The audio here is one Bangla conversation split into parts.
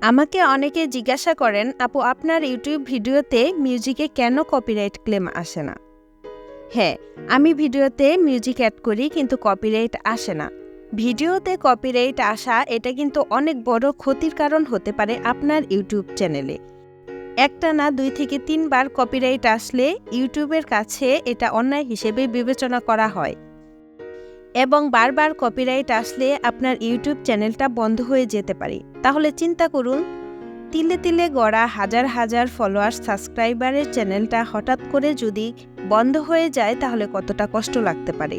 আমাকে অনেকে জিজ্ঞাসা করেন, আপু আপনার ইউটিউব ভিডিওতে মিউজিকে কেন কপিরাইট ক্লেম আসে না? হ্যাঁ, আমি ভিডিওতে মিউজিক অ্যাড করি কিন্তু কপিরাইট আসে না। ভিডিওতে কপিরাইট আসা এটা কিন্তু অনেক বড় ক্ষতির কারণ হতে পারে আপনার ইউটিউব চ্যানেলে। একটা না 2 থেকে 3 বার কপিরাইট আসলে ইউটিউবের কাছে এটা অন্যায় হিসেবে বিবেচনা করা হয় এবং বারবার কপিরাইট আসলে আপনার ইউটিউব চ্যানেলটা বন্ধ হয়ে যেতে পারে। তাহলে চিন্তা করুন, তিলে তিলে গড়া হাজার হাজার ফলোয়ার্স সাবস্ক্রাইবারের চ্যানেলটা হঠাৎ করে যদি বন্ধ হয়ে যায় তাহলে কতটা কষ্ট লাগতে পারে।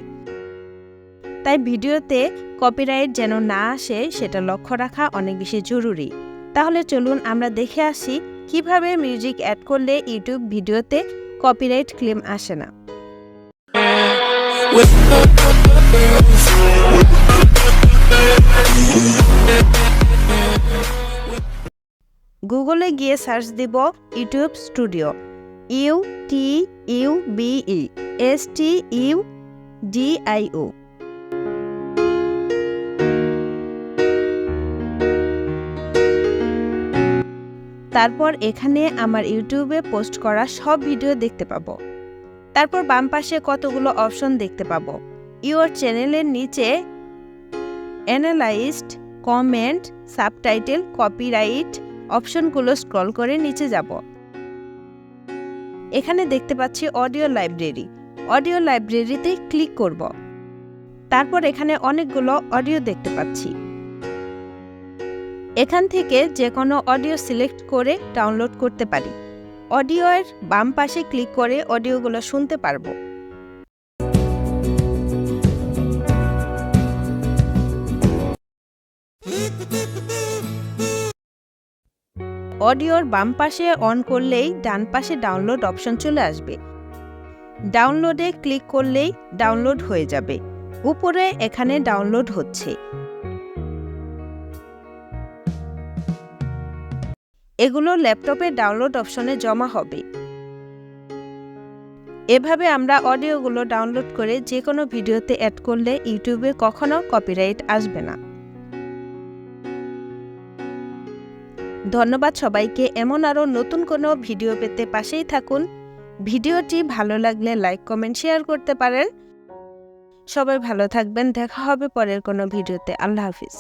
তাই ভিডিওতে কপিরাইট যেন না আসে সেটা লক্ষ্য রাখা অনেক বেশি জরুরি। তাহলে চলুন আমরা দেখে আসি কিভাবে মিউজিক অ্যাড করলে ইউটিউব ভিডিওতে কপিরাইট ক্লেম আসে না। গুগলে গিয়ে সার্চ দিব ইউটিউব স্টুডিও, UTUBE STUDIO। তারপর এখানে আমার ইউটিউবে পোস্ট করা সব ভিডিও দেখতে পাবো। তারপর বাম পাশে কতগুলো অপশন দেখতে পাবো। ইওর চ্যানেলের নিচে অ্যানালাইজড, কমেন্ট, সাবটাইটেল, কপিরাইট অপশনগুলো স্ক্রল করে নিচে যাব। এখানে দেখতে পাচ্ছি অডিও লাইব্রেরি। অডিও লাইব্রেরিতে ক্লিক করব। তারপর এখানে অনেকগুলো অডিও দেখতে পাচ্ছি। এখান থেকে যে কোনো অডিও সিলেক্ট করে ডাউনলোড করতে পারি। অডিওর বাম পাশে ক্লিক করে অডিওগুলো শুনতে পারবো। অডিওর বাম পাশে অন করলেই ডান পাশে ডাউনলোড অপশন চলে আসবে। ডাউনলোডে ক্লিক করলেই ডাউনলোড হয়ে যাবে। উপরে এখানে ডাউনলোড হচ্ছে। এগুলো ল্যাপটপে ডাউনলোড অপশনে জমা হবে। এভাবে আমরা অডিওগুলো ডাউনলোড করে যে কোনো ভিডিওতে অ্যাড করলে ইউটিউবে কখনো কপিরাইট আসবে না। ধন্যবাদ সবাইকে। এমন আরও নতুন কোনো ভিডিও পেতে পাশেই থাকুন। ভিডিওটি ভালো লাগলে লাইক, কমেন্ট, শেয়ার করতে পারেন। সবাই ভালো থাকবেন। দেখা হবে পরের কোনো ভিডিওতে। আল্লাহ হাফিজ।